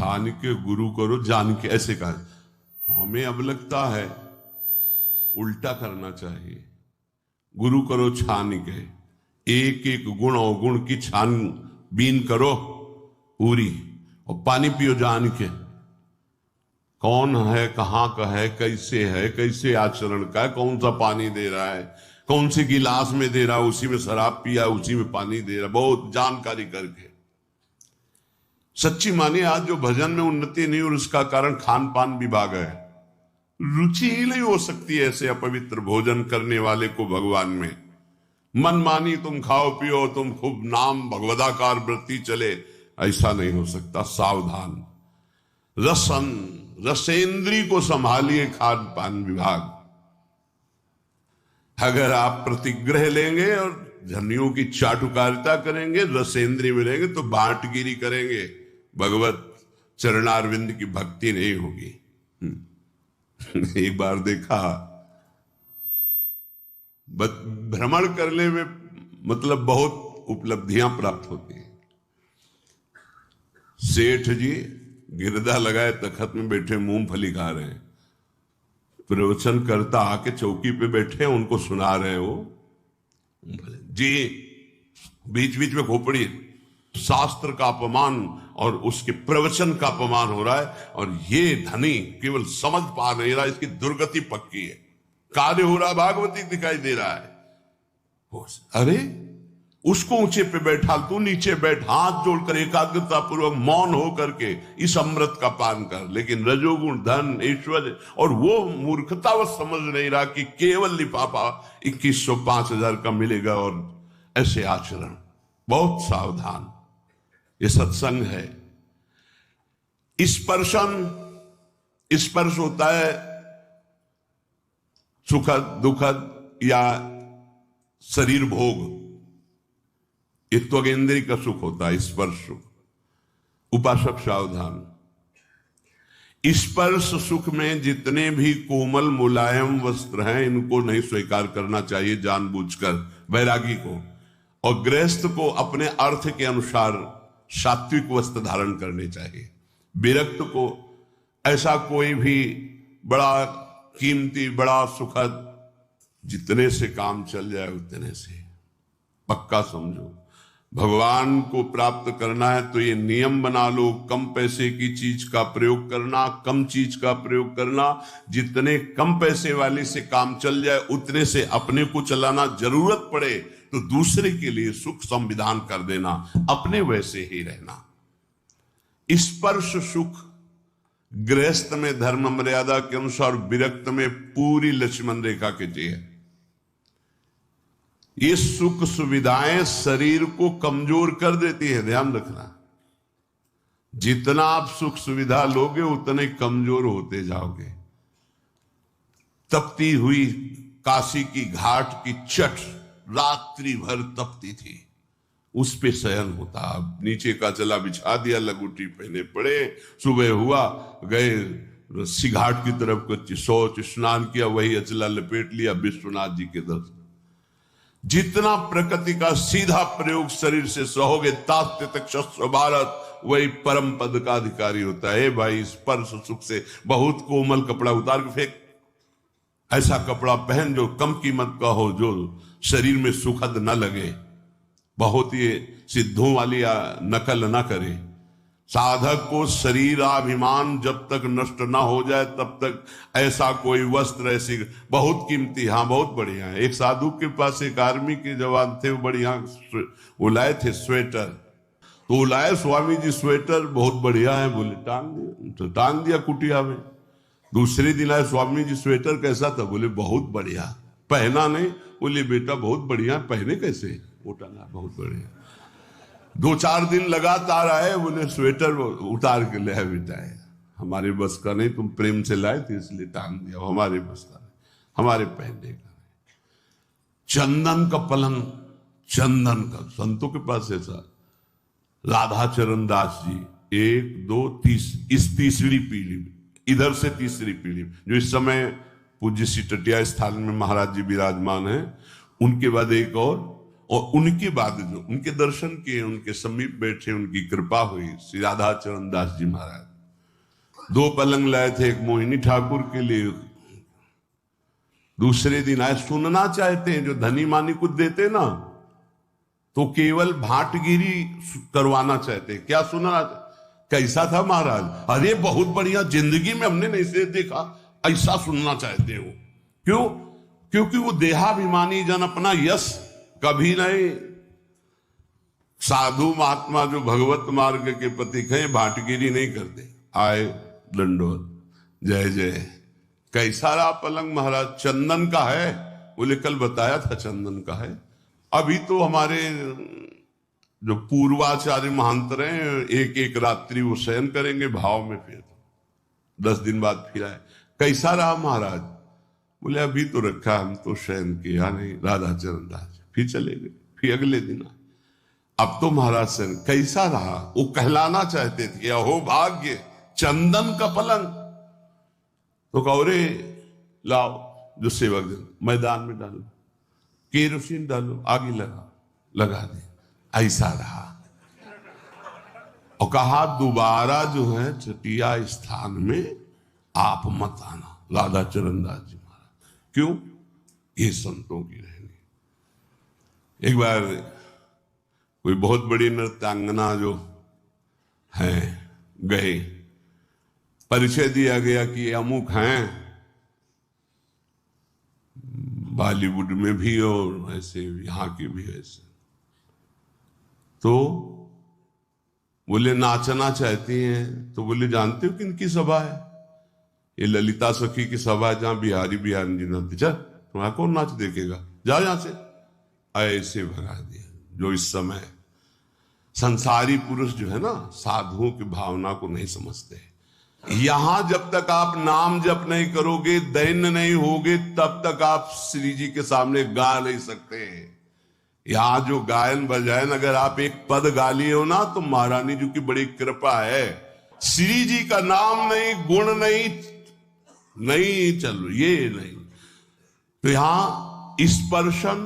छान के गुरु करो जान के, ऐसे कहा। हमें अब लगता है उल्टा करना चाहिए। गुरु करो छान के, एक एक गुण अवगुण की छानबीन करो पूरी, और पानी पियो जान के। कौन है, कहां का है, कैसे आचरण का है, कौन सा पानी दे रहा है, कौन सी गिलास में दे रहा है, उसी में शराब पिया, उसी में पानी दे रहा है, बहुत जानकारी करके। सच्ची मानिए, आज जो भजन में उन्नति नहीं और उसका कारण खान पान विभाग है। रुचि ही नहीं हो सकती ऐसे अपवित्र भोजन करने वाले को भगवान में। मन मानी तुम खाओ पियो, तुम खूब नाम भगवदाकार वृत्ति चले, ऐसा नहीं हो सकता। सावधान, रसेंद्री को संभालिए खान पान विभाग। अगर आप प्रतिग्रह लेंगे और धनियों की चाटुकारिता करेंगे, रसेंद्री में रहेंगे, तो बांटगिरी करेंगे, भगवत चरणारविंद की भक्ति नहीं होगी। एक बार देखा, भ्रमण करने में मतलब बहुत उपलब्धियां प्राप्त होती हैं। सेठ जी गिरदा लगाए तखत में बैठे मूंगफली खा रहे हैं, प्रवचन करता आके चौकी पे बैठे उनको सुना रहे हो जी, बीच बीच में खोपड़ी, शास्त्र का अपमान और उसके प्रवचन का अपमान हो रहा है, और ये धनी केवल समझ पा नहीं रहा, इसकी दुर्गति पक्की है। कार्य हो रहा, भागवती दिखाई दे रहा है। अरे उसको ऊंचे पे बैठा, तू नीचे बैठ, हाथ जोड़कर एकाग्रता पूर्वक मौन हो करके इस अमृत का पान कर। लेकिन रजोगुण, धन, ऐश्वर्य, और वो मूर्खता वो समझ नहीं रहा कि केवल लिफाफा 2100 5000 का मिलेगा, और ऐसे आचरण। बहुत सावधान, ये सत्संग है। स्पर्श होता है सुखद दुखद या शरीर भोग, ये त्वगेंद्री का सुख होता है, स्पर्श सुख। उपासक सावधान, स्पर्श सुख में जितने भी कोमल मुलायम वस्त्र हैं, इनको नहीं स्वीकार करना चाहिए जानबूझकर वैरागी को। और गृहस्थ को अपने अर्थ के अनुसार सात्विक वस्त्र धारण करने चाहिए। विरक्त को ऐसा कोई भी बड़ा कीमती, बड़ा सुखद, जितने से काम चल जाए उतने से पक्का समझो। भगवान को प्राप्त करना है तो ये नियम बना लो, कम पैसे की चीज का प्रयोग करना, कम चीज का प्रयोग करना। जितने कम पैसे वाले से काम चल जाए उतने से अपने को चलाना, जरूरत पड़े तो दूसरे के लिए सुख संविधान कर देना, अपने वैसे ही रहना। स्पर्श सुख गृहस्थ में धर्म मर्यादा के अनुसार, विरक्त में पूरी लक्ष्मण रेखा के है। ये सुख सुविधाएं शरीर को कमजोर कर देती है, ध्यान रखना। जितना आप सुख सुविधा लोगे उतने कमजोर होते जाओगे। तपती हुई काशी की घाट की चट रात्रि भर तपती थी, उस पे शयन होता। अब नीचे का चला बिछा दिया, लगुटी पहने पड़े, सुबह हुआ गए रस्सी घाट की तरफ, कुछ शौच स्नान किया, वही अचला लपेट लिया, विश्वनाथ जी के दर्शन। जितना प्रकृति का सीधा प्रयोग शरीर से सहोगे, तात्य तक शस्त्र भारत, वही परम पद का अधिकारी होता है। भाई स्पर्श सुख से बहुत कोमल कपड़ा उतार के फेंक, ऐसा कपड़ा पहन जो कम कीमत का हो, जो शरीर में सुखद न लगे, बहुत ही सिद्धों वाली नकल न करे। साधक को शरीराभिमान जब तक नष्ट ना हो जाए तब तक ऐसा कोई वस्त्र, ऐसी बहुत कीमती, हाँ बहुत बढ़िया है। एक साधु के पास एक आर्मी के जवान थे, वो बढ़िया वो लाए थे स्वेटर, तो वो लाए, स्वामी जी स्वेटर बहुत बढ़िया है, बोले टांग दिया कुटिया में। दूसरे दिन आए, स्वामी जी स्वेटर कैसा था? बोले बहुत बढ़िया। पहना नहीं? बोले बेटा बहुत बढ़िया, पहने कैसे? वो टांगा बहुत बढ़िया। 2-4 दिन लगातार आए, बोले स्वेटर उतार के ले बेटा, हमारे बस का नहीं, तुम प्रेम से लाए थे इसलिए टांग दिया, हमारे बस का नहीं, हमारे पहनने का नहीं। चंदन का पलंग, चंदन का, संतों के पास ऐसा। राधा चरण दास जी 1 2 3, इस तीसरी पीढ़ी में, इधर से तीसरी पीढ़ी में, जो इस समय पूज्य श्री टटिया स्थान में महाराज जी विराजमान है, उनके बाद एक और उनके बाद जो उनके दर्शन किए, उनके समीप बैठे, उनकी कृपा हुई, श्री राधा चरण दास जी महाराज। 2 पलंग लाए थे, एक मोहिनी ठाकुर के लिए, दूसरे दिन आए। सुनना चाहते हैं, जो धनी मानी कुछ देते ना तो केवल भाटगिरी करवाना चाहते हैं। क्या सुनना? कैसा था महाराज? अरे बहुत बढ़िया, जिंदगी में हमने नहीं से देखा, ऐसा सुनना चाहते हो। क्यों? क्योंकि वो देहाभिमानी जन अपना यश कभी नहीं। साधु महात्मा जो भगवत मार्ग के प्रतीक हैं, भाटगिरी नहीं करते। आए दंडोत, जय जय। कैसा रहा पलंग महाराज? चंदन का है। बोले कल बताया था चंदन का है। अभी तो हमारे जो पूर्वाचार्य महांतर हैं, एक एक रात्रि वो शयन करेंगे भाव में, फिर 10 दिन बाद फिर आए। कैसा रहा महाराज? बोले अभी तो रखा, हम तो शयन किया नहीं, राधा चरण दास। फिर चले गए, फिर अगले दिन आए। अब तो महाराज शयन कैसा रहा? वो कहलाना चाहते थे, अहो भाग्य, चंदन का पलंग। तो कौरे लाओ, जो सेवक दिन मैदान में डालो, केरोसिन डालो, आगे लगा दे। ऐसा रहा। और कहा दोबारा जो है चटिया स्थान में आप मत आना, राधा चरण दास जी महाराज। क्यों? ये संतों की रहनी। एक बार कोई बहुत बड़ी नृत्यांगना जो है गए, परिचय दिया गया कि अमुक हैं, बॉलीवुड में भी और ऐसे यहां के भी ऐसे। तो बोले नाचना चाहती हैं। तो बोले जानते हो किनकी सभा है? ये ललिता सखी की सभा है, जहां बिहारी बिहारी जी नाचते। चल तुम्हारा कौन नाच देखेगा, जाओ यहां से। ऐसे भगा दिया। जो इस समय संसारी पुरुष जो है ना, साधुओं की भावना को नहीं समझते। यहां जब तक आप नाम जप नहीं करोगे, दैन्य नहीं होगे, तब तक आप श्री जी के सामने गा नहीं सकते। यहां जो गायन बजायन, अगर आप एक पद गा लिए हो ना, तो महारानी जी की बड़ी कृपा है। श्री जी का नाम नहीं, गुण नहीं चल, ये नहीं। तो यहां स्पर्शन,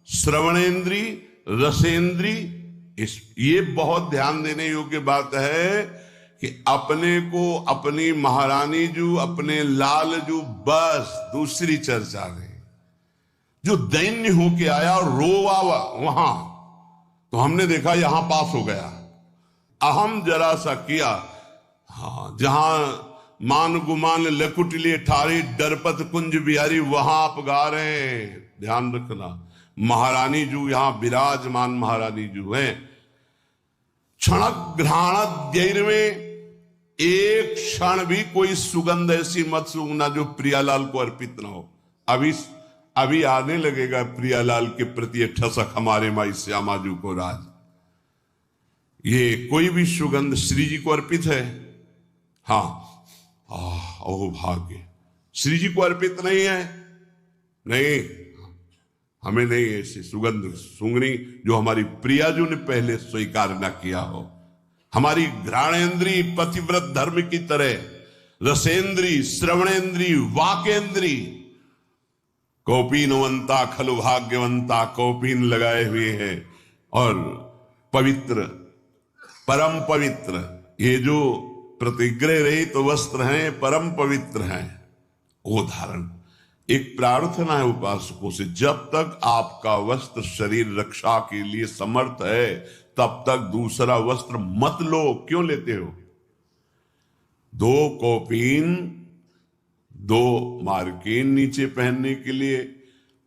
श्रवणेन्द्री, रसेंद्री, ये बहुत ध्यान देने योग्य बात है कि अपने को अपनी महारानी जू, अपने लाल जू, बस दूसरी चर्चा नहीं। जो दैन्य होके आया और रोवा वहां, तो हमने देखा यहां पास हो गया। अहम जरा सा किया, हाँ, जहां मान गुमान लकुटली ठारी डरपत कुंज बिहारी, वहां आप गा रहे हैं। ध्यान रखना, महारानी जू यहां विराजमान महारानी जू है। क्षणक घ्राण दैर में एक क्षण भी कोई सुगंध ऐसी मत सूंघना जो प्रियालाल को अर्पित न हो। अभी आने लगेगा प्रियालाल के प्रति ठसक हमारे माई श्यामाजू को राज। ये कोई भी सुगंध श्री जी को अर्पित है। हाँ, ओ भाग्य, श्री जी को अर्पित नहीं है। नहीं, हमें नहीं ऐसी सुगंध सूंघनी जो हमारी प्रियाजू ने पहले स्वीकार न किया हो। हमारी घ्राणेन्द्री पतिव्रत धर्म की तरह रसेंद्री, श्रवणेन्द्री, वाकेंद्री, कौपीनवंता खलु भाग्यवंता, कौपीन लगाए हुए हैं और पवित्र, परम पवित्र, ये जो प्रतिग्रह रहित तो वस्त्र हैं, परम पवित्र हैं, वो धारण। एक प्रार्थना है उपासकों से, जब तक आपका वस्त्र शरीर रक्षा के लिए समर्थ है, तब तक दूसरा वस्त्र मत लो। क्यों लेते हो? 2 कौपीन, 2 मार्किन नीचे पहनने के लिए,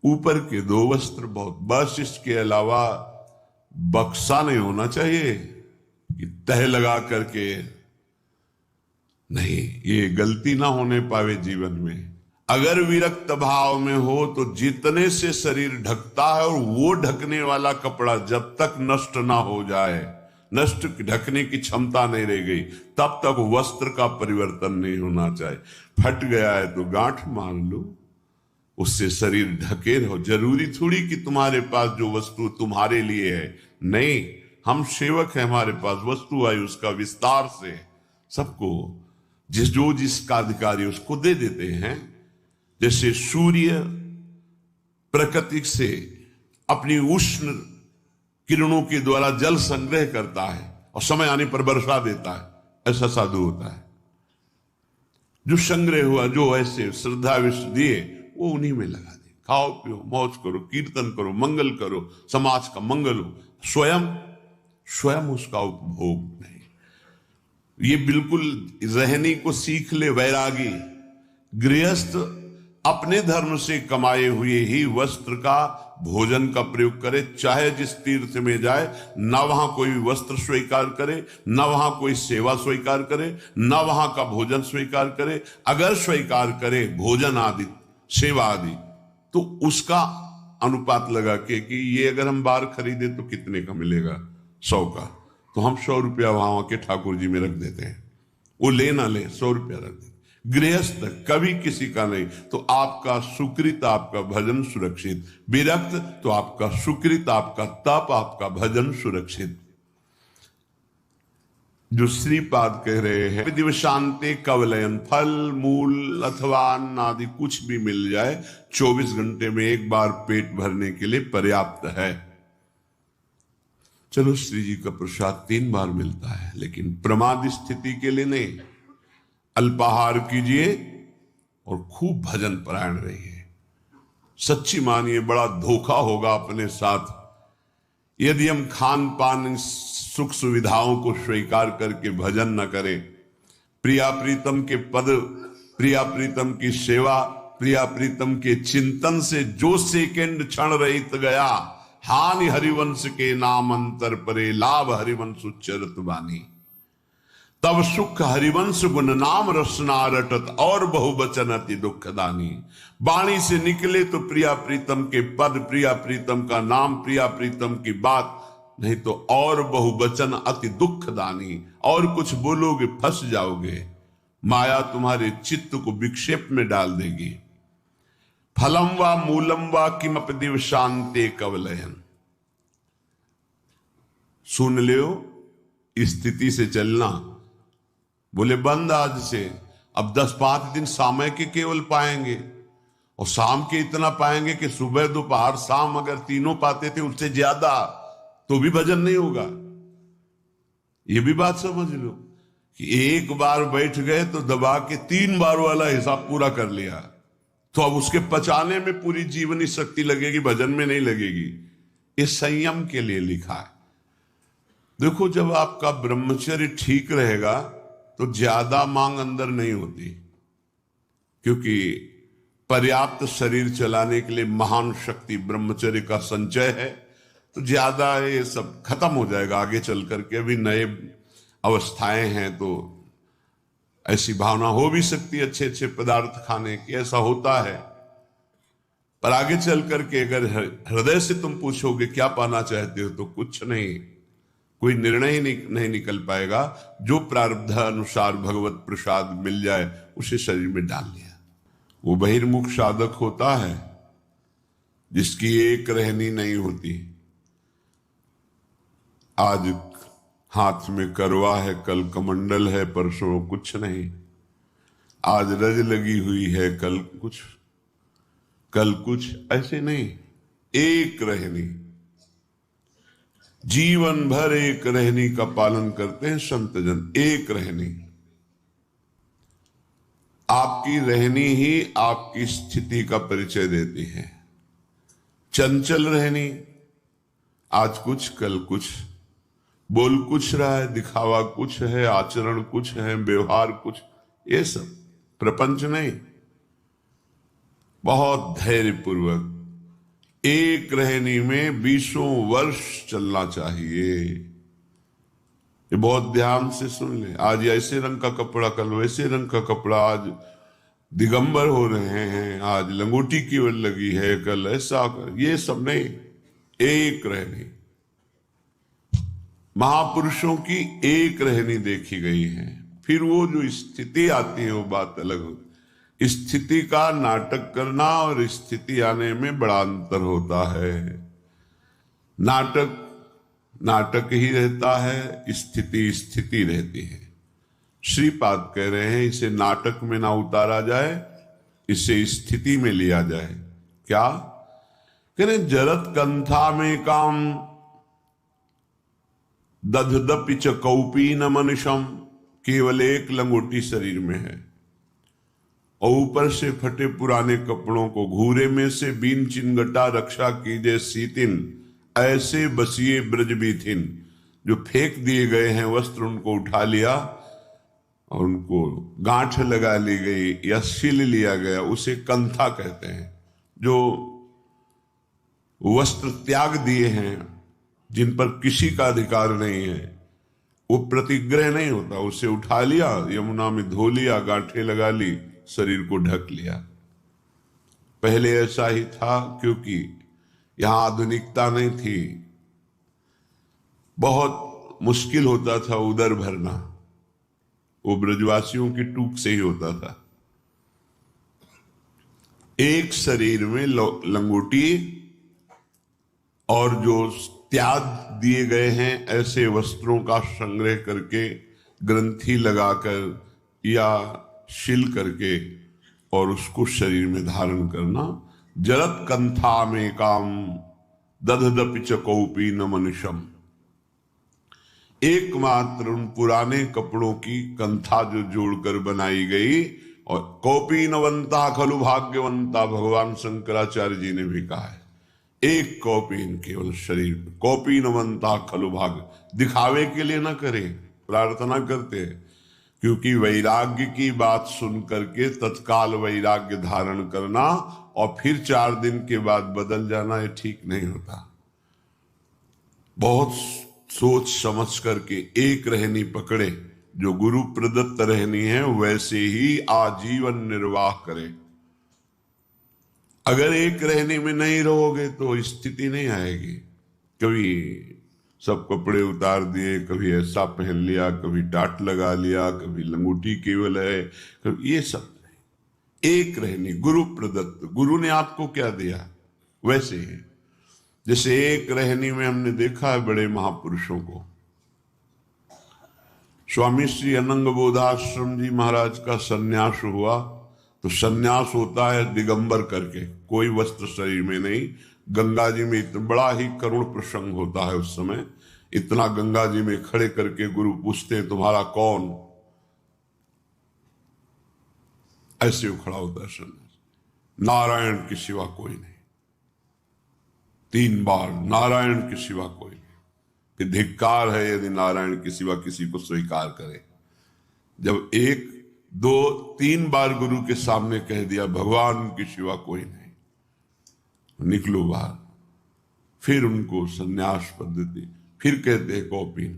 ऊपर के 2 वस्त्र बहुत, बस। इसके अलावा बक्सा नहीं होना चाहिए कि तह लगा करके, नहीं, ये गलती ना होने पावे जीवन में। अगर विरक्त भाव में हो तो जितने से शरीर ढकता है, और वो ढकने वाला कपड़ा जब तक नष्ट ना हो जाए, नष्ट ढकने की क्षमता नहीं रह गई, तब तक वस्त्र का परिवर्तन नहीं होना चाहिए। फट गया है तो गांठ मार लो, उससे शरीर ढके रहो। जरूरी थोड़ी कि तुम्हारे पास जो वस्तु तुम्हारे लिए है, नहीं, हम सेवक हैं, हमारे पास वस्तु आई, उसका विस्तार से सबको जिसका अधिकारी उसको दे देते हैं। जैसे सूर्य प्रकृति से अपनी उष्ण किरणों के द्वारा जल संग्रह करता है और समय आने पर वर्षा देता है, ऐसा साधु होता है। जो संग्रह हुआ, जो ऐसे श्रद्धा विष दिए, वो उन्हीं में लगा दे। खाओ पियो, मौज करो, कीर्तन करो, मंगल करो, समाज का मंगल हो, स्वयं उसका उपभोग नहीं। ये बिल्कुल रहने को सीख ले वैरागी। गृहस्थ अपने धर्म से कमाए हुए ही वस्त्र का, भोजन का प्रयोग करे, चाहे जिस तीर्थ में जाए, न वहां कोई वस्त्र स्वीकार करे, न वहां कोई सेवा स्वीकार करे, न वहां का भोजन स्वीकार करे। अगर स्वीकार करे भोजन आदि, सेवा आदि, तो उसका अनुपात लगा के कि ये अगर हम बाहर खरीदे तो कितने का मिलेगा, 100 का, तो हम 100 रुपया वहां के ठाकुर जी में रख देते हैं। वो ले ना ले, 100 रुपया रख देते। गृहस्थ कभी किसी का नहीं, तो आपका सुकृत, आपका भजन सुरक्षित। विरक्त तो आपका सुकृत, आपका तप, आपका भजन सुरक्षित। जो श्रीपाद कह रहे हैं, दिवशांते कवलयन, फल मूल अथवा अन्न आदि कुछ भी मिल जाए 24 घंटे में एक बार पेट भरने के लिए पर्याप्त है। चलो श्री जी का प्रसाद 3 बार मिलता है, लेकिन प्रमाद स्थिति के लिए नहीं। अल्पाहार कीजिए और खूब भजन परायण रहिए। सच्ची मानिए, बड़ा धोखा होगा अपने साथ यदि हम खान पान सुख सुविधाओं को स्वीकार करके भजन न करें। प्रिया प्रीतम के पद, प्रिया प्रीतम की सेवा, प्रिया प्रीतम के चिंतन से जो सेकंड क्षण रहित गया, हानि हरिवंश के नाम अंतर परे, लाभ हरिवंश उच्चरत बानी। तब सुख हरिवंश गुण नाम रसना रटत, और बहुवचन अति दुखदानी। वाणी से निकले तो प्रिया प्रीतम के पद, प्रिया प्रीतम का नाम, प्रिया प्रीतम की बात, नहीं तो और बहुवचन अति दुखदानी। और कुछ बोलोगे फंस जाओगे, माया तुम्हारे चित्त को विक्षेप में डाल देगी। फलम व मूलम व किमपि दिवशांते कवलयन। सुन लो, स्थिति से चलना। बोले बंद आज से, अब 10-5 दिन समय के केवल पाएंगे, और शाम के इतना पाएंगे कि सुबह दोपहर शाम अगर तीनों पाते थे उससे ज्यादा, तो भी भजन नहीं होगा। ये भी बात समझ लो कि एक बार बैठ गए तो दबा के 3 बार वाला हिसाब पूरा कर लिया, तो अब उसके पचाने में पूरी जीवनी शक्ति लगेगी, भजन में नहीं लगेगी। ये संयम के लिए लिखा है। देखो, जब आपका ब्रह्मचर्य ठीक रहेगा तो ज्यादा मांग अंदर नहीं होती, क्योंकि पर्याप्त शरीर चलाने के लिए महान शक्ति ब्रह्मचर्य का संचय है। तो ज्यादा ये सब खत्म हो जाएगा आगे चल करके। अभी नए अवस्थाएं हैं तो ऐसी भावना हो भी सकती है अच्छे अच्छे पदार्थ खाने की, ऐसा होता है। पर आगे चल करके अगर हृदय से तुम पूछोगे क्या पाना चाहते हो, तो कुछ नहीं, कोई निर्णय ही नहीं निकल पाएगा। जो प्रारब्ध अनुसार भगवत प्रसाद मिल जाए उसे शरीर में डाल लिया। वो बहिर्मुख साधक होता है जिसकी एक रहनी नहीं होती। आज हाथ में करवा है, कल कमंडल है, परसों कुछ नहीं। आज रज लगी हुई है, कल कुछ, ऐसे नहीं। एक रहनी, जीवन भर एक रहनी का पालन करते हैं संत जन। एक रहनी, आपकी रहनी ही आपकी स्थिति का परिचय देती है। चंचल रहनी, आज कुछ कल कुछ, बोल कुछ रहा है, दिखावा कुछ है, आचरण कुछ है, व्यवहार कुछ, ये सब प्रपंच नहीं। बहुत धैर्यपूर्वक एक रहनी में 20 वर्ष चलना चाहिए। ये बहुत ध्यान से सुन ले। आज ऐसे रंग का कपड़ा, कल वैसे रंग का कपड़ा, आज दिगंबर हो रहे हैं, आज लंगोटी की ओर लगी है, कल ऐसा कर, ये सब नहीं। एक रहनी, महापुरुषों की एक रहनी देखी गई है। फिर वो जो स्थिति आती है वो बात अलग होती। स्थिति का नाटक करना और स्थिति आने में बड़ा अंतर होता है। नाटक ही रहता है, स्थिति रहती है। श्रीपाद कह रहे हैं इसे नाटक में ना उतारा जाए, इसे स्थिति में लिया जाए। क्या कह रहे? जरत कंथा में काम दधदपि च कौपी न मनुष्यम। केवल एक लंगोटी शरीर में है, और ऊपर से फटे पुराने कपड़ों को घूरे में से बीन चिनगटा रक्षा कीजे सीतिन, ऐसे बसिए ब्रज बीथिन। जो फेंक दिए गए हैं वस्त्र उनको उठा लिया और उनको गांठ लगा ली गई या सिल लिया गया, उसे कंथा कहते हैं। जो वस्त्र त्याग दिए हैं, जिन पर किसी का अधिकार नहीं है, वो प्रतिग्रह नहीं होता, उसे उठा लिया, यमुना में धो लिया, गांठें लगा ली, शरीर को ढक लिया। पहले ऐसा ही था, क्योंकि यहां आधुनिकता नहीं थी, बहुत मुश्किल होता था उदर भरना, वो ब्रजवासियों की टूक से ही होता था। एक शरीर में लंगोटी और जो त्याग दिए गए हैं ऐसे वस्त्रों का संग्रह करके ग्रंथि लगाकर या शिल करके और उसको शरीर में धारण करना। जरत कंथा में काम दधदपि च कौपी न मनुष्यम। एकमात्र उन पुराने कपड़ों की कंथा जो जोड़कर बनाई गई, और कौपी नवंता खलु भाग्यवंता, भगवान शंकराचार्य जी ने भी कहा है, एक कौपीन केवल शरीर में, कौपी नवंता खलु भाग्य, दिखावे के लिए ना करें, प्रार्थना करते हैं, क्योंकि वैराग्य की बात सुन करके तत्काल वैराग्य धारण करना और फिर 4 दिन के बाद बदल जाना, ये ठीक नहीं होता। बहुत सोच समझ करके एक रहनी पकड़े, जो गुरु प्रदत्त रहनी है वैसे ही आजीवन निर्वाह करे। अगर एक रहने में नहीं रहोगे तो स्थिति नहीं आएगी। कभी सब कपड़े उतार दिए, कभी ऐसा पहन लिया, कभी टाट लगा लिया, कभी लंगोटी केवल है, कभी ये सब नहीं। एक रहनी गुरु प्रदत्त, गुरु ने आपको क्या दिया वैसे ही। जैसे एक रहनी में हमने देखा है बड़े महापुरुषों को। स्वामी श्री अनंग बोधाश्रम जी महाराज का सन्यास हुआ, तो सन्यास होता है दिगंबर करके, कोई वस्त्र शरीर में नहीं। गंगा जी में इतना बड़ा ही करुण प्रसंग होता है उस समय, इतना गंगा जी में खड़े करके गुरु पूछते हैं तुम्हारा कौन, ऐसे वो खड़ा होता है सन्यास, नारायण के सिवा कोई नहीं। 3 बार नारायण के सिवा कोई नहीं, कि धिक्कार है यदि नारायण के सिवा किसी को स्वीकार करे। जब 1, 2, 3 बार गुरु के सामने कह दिया भगवान के सिवा कोई नहीं, निकलो बाहर। फिर उनको सन्यास पद्धति, फिर कहते हैं कौपीन।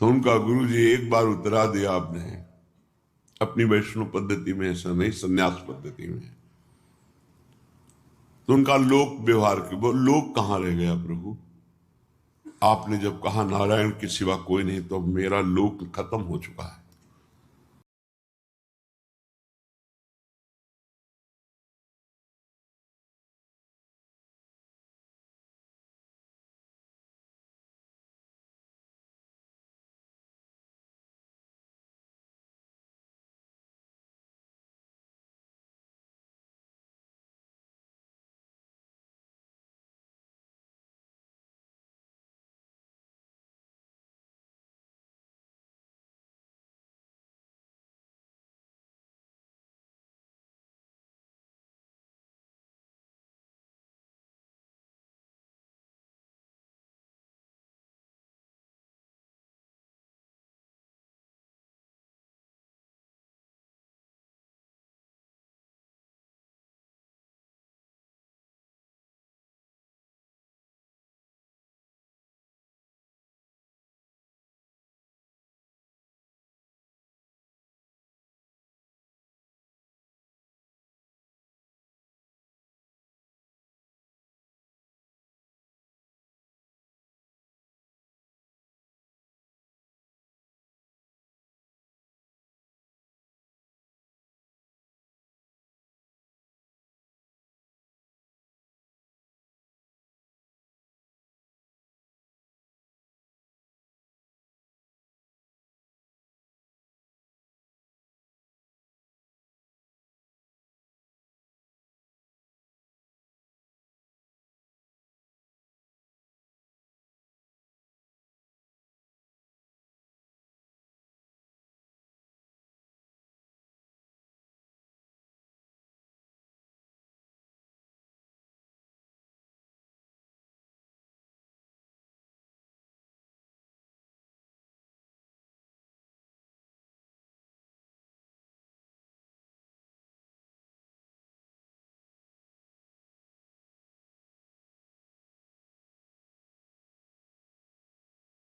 तो उनका गुरु जी एक बार उतरा दिया आपने, अपनी वैष्णव पद्धति में ऐसा नहीं, सन्यास पद्धति में। तो उनका लोक व्यवहार के, वो लोक कहां रह गया प्रभु? आपने जब कहा नारायण के सिवा कोई नहीं, तो मेरा लोक खत्म हो चुका है।